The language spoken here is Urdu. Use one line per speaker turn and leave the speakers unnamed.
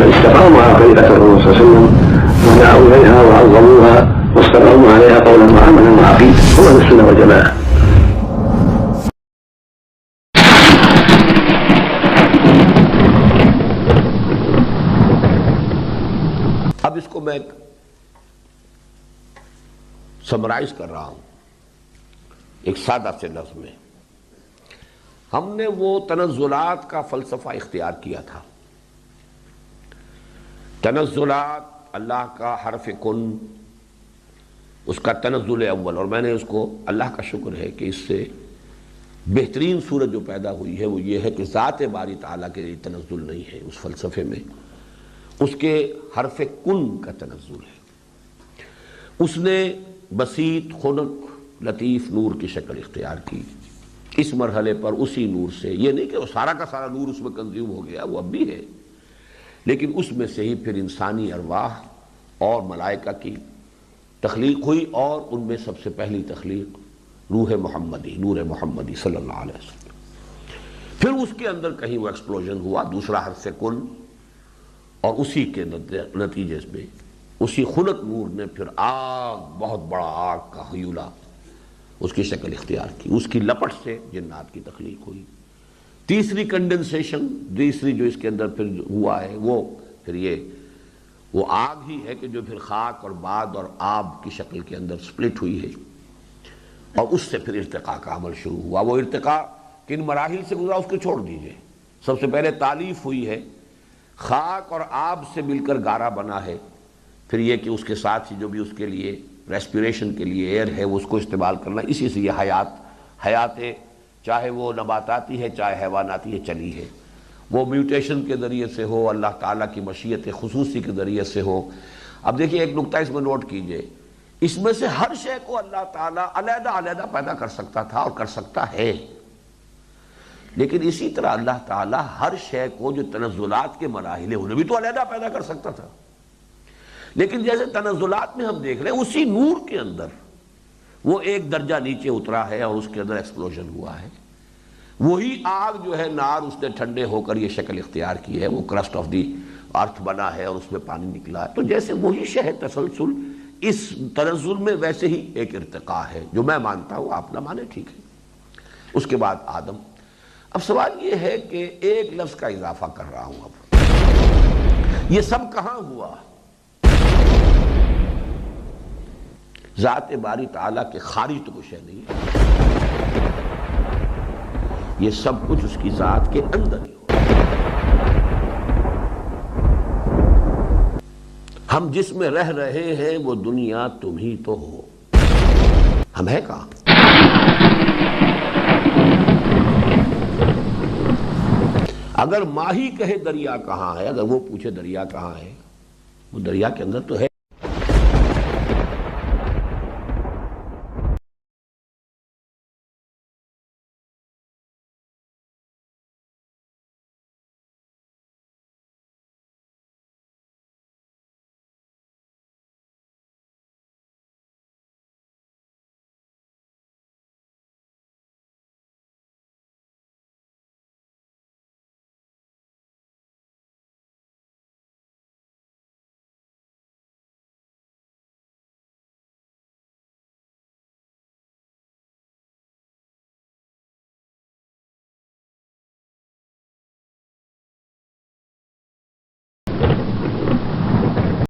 ثم استقاموا على طريقة الرسول صلى الله عليه وسلم ودعوا إليها وعظموها واستقاموا عليها قولا وعملا وعقيدة هم أهل السنة والجماعة.
اب اس کو میں سمرائز کر رہا ہوں ایک سادہ سے لفظ میں. ہم نے وہ تنزلات کا فلسفہ اختیار کیا تھا. تنزلات، اللہ کا حرف کن، اس کا تنزل اول، اور میں نے اس کو، اللہ کا شکر ہے کہ اس سے بہترین صورت جو پیدا ہوئی ہے وہ یہ ہے کہ ذات باری تعالیٰ کے لیے تنزل نہیں ہے اس فلسفے میں، اس کے حرف کن کا تنزل ہے. اس نے بسیط، خنک، لطیف نور کی شکل اختیار کی. اس مرحلے پر اسی نور سے، یہ نہیں کہ وہ سارا کا سارا نور اس میں کنزیوم ہو گیا، وہ اب بھی ہے، لیکن اس میں سے ہی پھر انسانی ارواح اور ملائکہ کی تخلیق ہوئی، اور ان میں سب سے پہلی تخلیق روح محمدی، نور محمدی صلی اللہ علیہ وسلم. پھر اس کے اندر کہیں وہ ایکسپلوژن ہوا، دوسرا حرف کن، اور اسی کے نتیجے میں اسی خنک نور نے پھر آگ، بہت بڑا آگ کا ہیولہ، اس کی شکل اختیار کی. اس کی لپٹ سے جنات کی تخلیق ہوئی. تیسری کنڈنسیشن، تیسری جو اس کے اندر پھر ہوا ہے، وہ پھر وہ آگ ہی ہے کہ جو پھر خاک اور باد اور آب کی شکل کے اندر سپلٹ ہوئی ہے، اور اس سے پھر ارتقاء کا عمل شروع ہوا. وہ ارتقاء کن مراحل سے گزرا اس کو چھوڑ دیجئے. سب سے پہلے تالیف ہوئی ہے، خاک اور آب سے مل کر گارا بنا ہے. پھر یہ کہ اس کے ساتھ ہی جو بھی اس کے لیے ریسپیریشن کے لیے ایئر ہے وہ اس کو استعمال کرنا، اسی سے یہ حیات چاہے وہ نباتاتی ہے چاہے حیواناتی ہے چلی ہے. وہ میوٹیشن کے ذریعے سے ہو، اللہ تعالیٰ کی مشیت خصوصی کے ذریعے سے ہو. اب دیکھیے ایک نقطہ اس میں نوٹ کیجئے، اس میں سے ہر شے کو اللہ تعالیٰ علیحدہ علیحدہ پیدا کر سکتا تھا اور کر سکتا ہے، لیکن اسی طرح اللہ تعالیٰ ہر شے کو جو تنزلات کے مراحل ہیں انہیں بھی تو علیحدہ پیدا کر سکتا تھا. لیکن جیسے تنزلات میں ہم دیکھ رہے ہیں اسی نور کے اندر وہ ایک درجہ نیچے اترا ہے اور اس کے اندر ایکسپلوژن ہوا ہے. وہی آگ جو ہے، نار، اس نے ٹھنڈے ہو کر یہ شکل اختیار کی ہے، وہ کرسٹ آف دی ارتھ بنا ہے اور اس میں پانی نکلا ہے. تو جیسے وہی شے ہے تسلسل اس تنزل میں، ویسے ہی ایک ارتقاء ہے جو میں مانتا ہوں، آپ نہ مانے ٹھیک ہے. اس کے بعد آدم. اب سوال یہ ہے کہ ایک لفظ کا اضافہ کر رہا ہوں، اب یہ سب کہاں ہوا؟ ذات باری تعالیٰ کے خارج تو کچھ ہے نہیں، یہ سب کچھ اس کی ذات کے اندر ہی ہوا. ہم جس میں رہ رہے ہیں وہ دنیا تم ہی تو ہو، ہم ہیں کہاں؟ اگر ماہی کہے دریا کہاں ہے، اگر وہ پوچھے دریا کہاں ہے، وہ دریا کے اندر تو ہے.